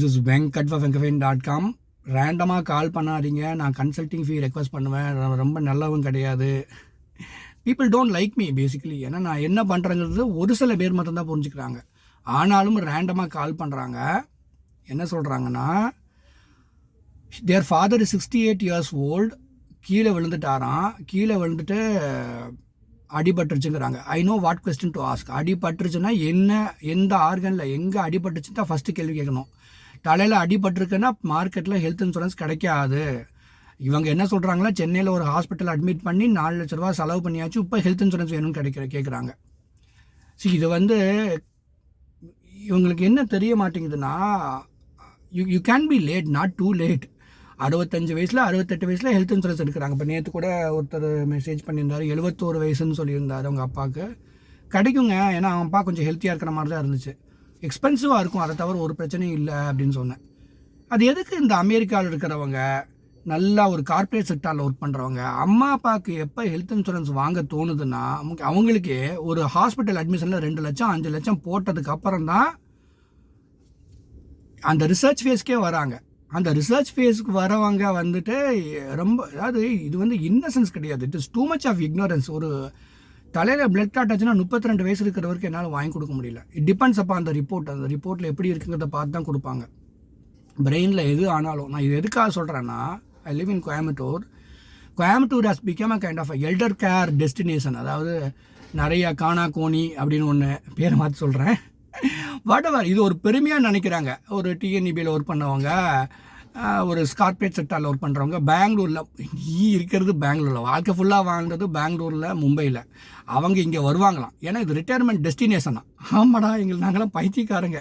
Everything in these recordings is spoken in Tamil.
This is venkat@venkafin.com. ரேண்டமாக கால் பண்ணாதீங்க. நான் கன்சல்டிங் ஃபீ ரெக்வஸ்ட் பண்ணுவேன். ரொம்ப நல்லவும் கிடையாது. People don't like me basically. ஏன்னா நான் என்ன பண்ணுறேங்கிறது ஒரு சில பேர் மட்டும்தான் புரிஞ்சுக்கிறாங்க. ஆனாலும் ரேண்டமாக கால் பண்ணுறாங்க. என்ன சொல்கிறாங்கன்னா, their father is 68 years old. கீழே விழுந்துட்டாராம். கீழே விழுந்துட்டு அடிபட்டுருச்சுங்கிறாங்க. I know what question to ask. அடிபட்டுருச்சுன்னா என்ன, எந்த ஆர்கனில் எங்கே அடிபட்டுருச்சுன்னு தான் ஃபஸ்ட்டு கேள்வி கேட்கணும். தலையில் அடிபட்டிருக்குன்னா மார்க்கெட்டில் ஹெல்த் இன்சூரன்ஸ் கிடைக்காது. இவங்க என்ன சொல்கிறாங்களா, சென்னையில் ஒரு ஹாஸ்பிட்டல் அட்மிட் பண்ணி 4 லட்ச ரூபா செலவு பண்ணியாச்சு, இப்போ ஹெல்த் இன்சூரன்ஸ் வேணும்னு கேட்குறாங்க. சரி, இது இவங்களுக்கு என்ன தெரிய மாட்டேங்குதுன்னா, you can be late, not too late. 65 வயசில் 68 வயசில் ஹெல்த் இன்சூரன்ஸ் எடுக்கிறாங்க. இப்போ நேற்று கூட ஒருத்தர் மெசேஜ் பண்ணியிருந்தார், 71 வயசுன்னு சொல்லியிருந்தார் அவங்க அப்பாவுக்கு. கிடைக்குங்க, ஏன்னா அவன் அப்பா கொஞ்சம் ஹெல்த்தியாக இருக்கிற மாதிரி தான் இருந்துச்சு. எக்ஸ்பென்சிவாக இருக்கும், அதை தவிர ஒரு பிரச்சனையும் இல்லை அப்படின்னு சொன்னேன். அது எதுக்கு இந்த அமெரிக்காவில் இருக்கிறவங்க, நல்லா ஒரு கார்ப்பரேட் செக்டாரில் ஒர்க் பண்ணுறவங்க, அம்மா அப்பாவுக்கு எப்போ ஹெல்த் இன்சூரன்ஸ் வாங்க தோணுதுன்னா, அவங்களுக்கு ஒரு ஹாஸ்பிட்டல் அட்மிஷனில் 2 லட்சம் 5 லட்சம் போட்டதுக்கு அப்புறம் தான் அந்த ரிசர்ச் ஃபேஸ்க்கே வராங்க. அந்த ரிசர்ச் ஃபேஸ்க்கு வரவங்க ரொம்ப, அதாவது இது இன்னசென்ஸ் கிடையாது. It is too much of ignorance. ஒரு தலையில் பிளட் கிளாட் ஆச்சுன்னா 32 வயசு இருக்கிற வரைக்கும் என்னால் வாங்கி கொடுக்க முடியல. இட் டிபெண்ட்ஸ் அப்போ அந்த ரிப்போர்ட்டில் எப்படி இருக்குங்கிறத பார்த்து தான் கொடுப்பாங்க. பிரெயினில் எது ஆனாலும். நான் இது எதுக்காக சொல்கிறேன்னா, I live in Coimbatore has become a kind of elder care destination. அதாவது நிறைய காணாக்கோணி அப்படின்னு ஒன்று பேரை மாற்றி சொல்கிறேன். வாட்டவர், இது ஒரு பெருமையாக நினைக்கிறாங்க. ஒரு டிஎன்இபியில் ஒர்க் பண்ணவங்க, ஒரு கார்ப்பரேட் செக்டாரில் ஒர்க் பண்ணுறவங்க, பெங்களூரில் இருக்கிறது, பெங்களூரில் வாழ்க்கை ஃபுல்லாக வாழ்ந்தது, பெங்களூரில் மும்பையில். அவங்க இங்கே வருவாங்களாம், ஏன்னா இது ரிட்டையர்மெண்ட் டெஸ்டினேஷனா. ஆமாடா, நாங்களாம் பைத்தியக்காரங்க.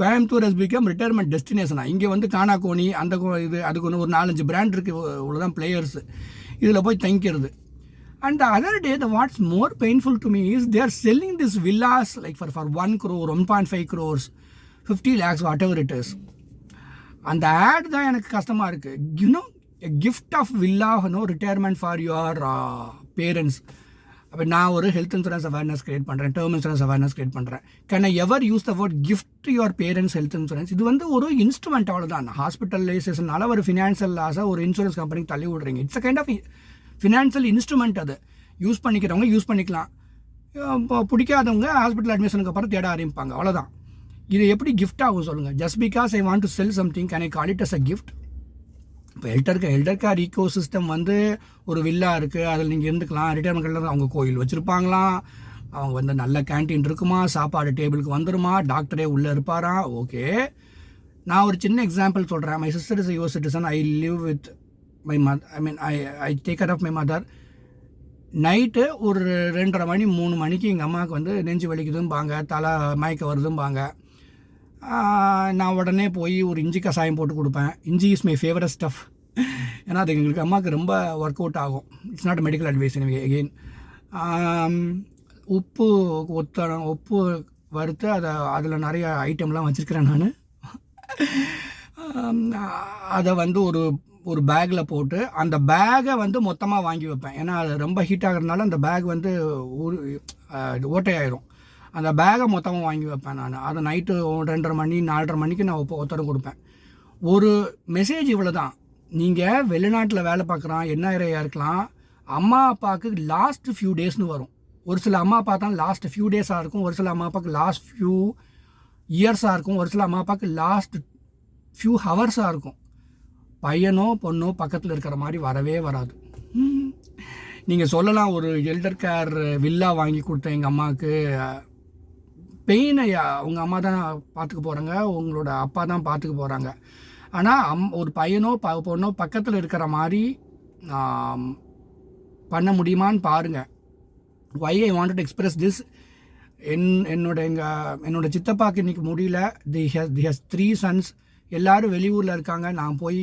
கோயம்புத்தூர் ஹஸ் பிகம் ரிட்டையர்மெண்ட் டெஸ்டினேஷனா. இங்கே காணாக்கோணி அந்த இது அதுக்கு ஒரு 4-5 பிராண்ட் இருக்குது, இவ்வளோதான் பிளேயர்ஸு. இதில் போய் தங்கிக்கிறது. And the other day, what's more painful to me is they are selling these villas like for 1 crore, 1.5 crores, 50 lakhs, whatever it is. அந்த ஆட் தான் எனக்கு கஷ்டமாக இருக்குது. a gift of villa, retirement for your parents. அப்போ நான் ஒரு ஹெல்த் இன்சூரன்ஸ் அவேர்னஸ் கிரியேட் பண்ணுறேன், டேர்ம் இன்சூரன்ஸ் அவேர்னஸ் கிரியேட் பண்ணுறேன். Can I ever use the word gift your parents health insurance? இது ஒரு இன்ஸ்ட்ருமெண்ட், அவ்வளோதான். ஹாஸ்பிட்டலைசேஷனால ஒரு ஃபினான்ஷியல் லாஸை ஒரு இன்சூரன்ஸ் கம்பெனிக்கு தள்ளி விடுறீங்க. It's a kind of financial instrument. அது யூஸ் பண்ணிக்கிறவங்க யூஸ் பண்ணிக்கலாம், இப்போ பிடிக்காதவங்க ஹாஸ்பிட்டல் அட்மிஷனுக்கு அப்புறம் தேட ஆரம்பிப்பாங்க, அவ்வளோதான். இது எப்படி கிஃப்ட் ஆகும் சொல்லுங்கள்? Just because I want to sell something, can I call it as a gift? இப்போ எல்டர் கேர் ஈக்கோ சிஸ்டம் ஒரு வில்லா இருக்குது, அதில் நீங்கள் இருந்துக்கலாம். ரிட்டையர்மெண்ட் அவங்க கோயில் வச்சுருப்பாங்களாம், அவங்க நல்ல கேன்டீன் இருக்குமா, சாப்பாடு டேபிளுக்கு வந்துடுமா, டாக்டரே உள்ளே இருப்பாரா. ஓகே, நான் ஒரு சின்ன எக்ஸாம்பிள் சொல்கிறேன். My sister is a US citizen. I live with my mother. I take care of my mother. Night ஒரு 2:30 மணி 3 மணிக்கு எங்கள் அம்மாவுக்கு நெஞ்சு வலிக்குதும்பாங்க, தலை மயக்க வருதும்பாங்க. நான் உடனே போய் ஒரு இஞ்சி கசாயம் போட்டு கொடுப்பேன். இஞ்சி இஸ் மை ஃபேவரட் ஸ்டஃப். ஏன்னா அது எங்களுக்கு அம்மாவுக்கு ரொம்ப ஒர்க் அவுட் ஆகும். It's not medical advice again. உப்பு வறுத்து அதில் நிறைய ஐட்டம்லாம் வச்சுருக்கிறேன் நான். அதை ஒரு பேக்கில் போட்டு அந்த பேக்கை மொத்தமாக வாங்கி வைப்பேன். ஏன்னா அது ரொம்ப ஹீட் ஆகிறதுனால அந்த பேக் ஓட்டையாயிரும். அந்த பேக்கை மொத்தமாக வாங்கி வைப்பேன் நான். அதை நைட்டு 2:30 மணி 4:30 மணிக்கு நான் ஒருத்தரம் கொடுப்பேன். ஒரு மெசேஜ் இவ்வளோ தான். நீங்கள் வெளிநாட்டில் வேலை பார்க்குறான், எந்நேரம் இருக்கலாம், அம்மா அப்பாவுக்கு லாஸ்ட் ஃபியூ டேஸ்னு வரும். ஒரு சில அம்மா அப்பா தான் லாஸ்ட் ஃபியூ டேஸாக இருக்கும், ஒரு சில அம்மா அப்பாவுக்கு லாஸ்ட் ஃபியூ இயர்ஸாக இருக்கும், ஒரு சில அம்மா அப்பாவுக்கு லாஸ்ட் ஃபியூ ஹவர்ஸாக இருக்கும். பையனோ பொண்ணோ பக்கத்தில் இருக்கிற மாதிரி வரவே வராது. நீங்கள் சொல்லலாம், ஒரு எல்டர் கேர் வில்லா வாங்கி கொடுத்தேன் எங்கள் அம்மாவுக்கு, பெயினை அவங்க அம்மா தான் பார்த்துக்க போகிறாங்க, உங்களோட அப்பா தான் பார்த்துக்க போகிறாங்க. ஆனால் ஒரு பையனோ பொண்ணோ பக்கத்தில் இருக்கிற மாதிரி பண்ண முடியுமான்னு பாருங்கள். Why I wanted to express this. என்னோட சித்தப்பாக்கு இன்றைக்கி முடியல. தி ஹஸ் 3 sons. எல்லோரும் வெளியூரில் இருக்காங்க. நான் போய்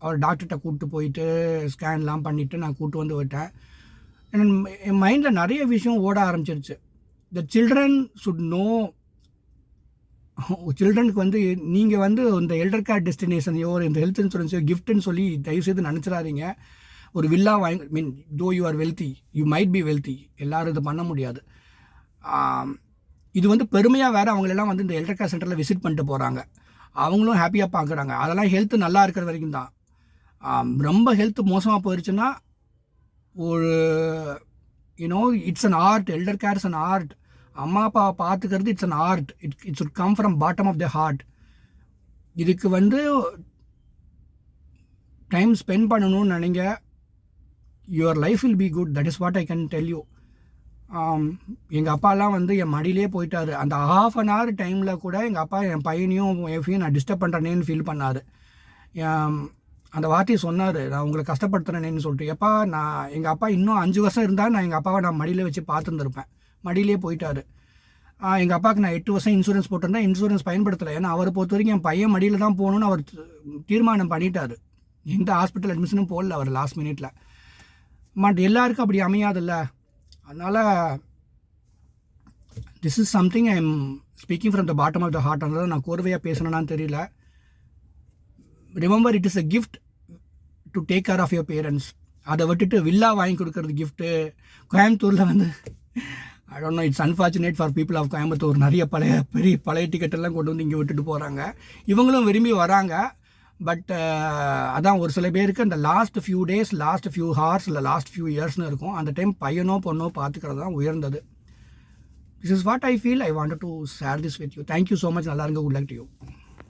அவர் டாக்டர்கிட்ட கூப்பிட்டு போயிட்டு ஸ்கேன்லாம் பண்ணிவிட்டு நான் கூப்பிட்டு விட்டேன். என் மைண்டில் நிறைய விஷயம் ஓட ஆரம்பிச்சிருச்சு. The children should no. சில்ட்ரனுக்கு நீங்கள் இந்த எல்டர் கேர் டெஸ்டினேஷனையோ இந்த ஹெல்த் இன்சூரன்ஸையோ கிஃப்ட்டுன்னு சொல்லி தயவுசெய்து நினச்சிடாதீங்க. ஒரு வில்லா வாங்கி though you are wealthy, you might be wealthy, எல்லோரும் இது பண்ண முடியாது. இது பெருமையாக வேறு அவங்களெல்லாம் இந்த எல்டர் கேர் சென்டரில் விசிட் பண்ணிட்டு போகிறாங்க. அவங்களும் ஹாப்பியாக பார்க்குறாங்க. அதெல்லாம் ஹெல்த்து நல்லா இருக்கிற வரைக்கும் தான். ரொம்ப ஹெல்த் மோசமாக போயிடுச்சுன்னா ஒரு you know it's an art. Elder care is an art. அம்மா அப்பாவை பார்த்துக்கிறது it's an art. It's would come from bottom of the heart. இதுக்கு வந்து டைம் ஸ்பெண்ட் பண்ணணும்னு நினைங்க. Your life will be good. That is what I can tell you. எங்கள் அப்பாலாம் வந்து என் மடியிலே போயிட்டார். அந்த ½ அன் ஹவர் டைமில் கூட எங்கள் அப்பா என் பையனையும் எஃபையும் நான் டிஸ்டர்ப் பண்ணுறேனேன்னு ஃபீல் பண்ணார். அந்த வார்த்தையை சொன்னார், நான் உங்களை கஷ்டப்படுத்துகிறேனேன்னு சொல்லிட்டு. எப்பா நான் எங்கள் அப்பா இன்னும் 5 வருஷம் இருந்தால் நான் எங்கள் அப்பாவை நான் மடியில் வச்சு பார்த்துருந்துருப்பேன். மடியிலே போயிட்டார். எங்கள் அப்பாவுக்கு நான் 8 வருஷம் இன்சூரன்ஸ் போட்டிருந்தேன். இன்சூரன்ஸ் பயன்படுத்தலை. ஏன்னா அவரை பொறுத்த வரைக்கும் என் பையன் மடியில் தான் போகணுன்னு அவர் தீர்மானம் பண்ணிட்டார். எந்த ஹாஸ்பிட்டல் அட்மிஷனும் போடல அவர் லாஸ்ட் மினிட்ல. பட் எல்லாருக்கும் அப்படி அமையாதுல்ல. அதனால் this is something I am speaking from the bottom of the heart. அதனால் நான் கோர்வையாக பேசணுன்னான்னு தெரியல. Remember, it is a gift to take care of your parents. அதை விட்டுட்டு வில்லா வாங்கி கொடுக்கறது கிஃப்ட்டு. கோயம்புத்தூரில் வந்து I don't know, it's unfortunate for people of Coimbatore. நிறைய பழைய டிக்கெட்டெல்லாம் கொண்டு வந்து இங்கே விட்டுட்டு போகிறாங்க. இவங்களும் விரும்பி வராங்க. பட் அதான் ஒரு சில பேருக்கு அந்த last few days, last few hours, இல்லை லாஸ்ட் ஃபியூ இயர்ஸ்னு இருக்கும். அந்த டைம் பையனோ பொண்ணோ பார்த்துக்கிறது தான் உயர்ந்தது. This is what I feel. I wanted to share this with you. Thank you so much. நல்லா இருங்க. Good luck to you.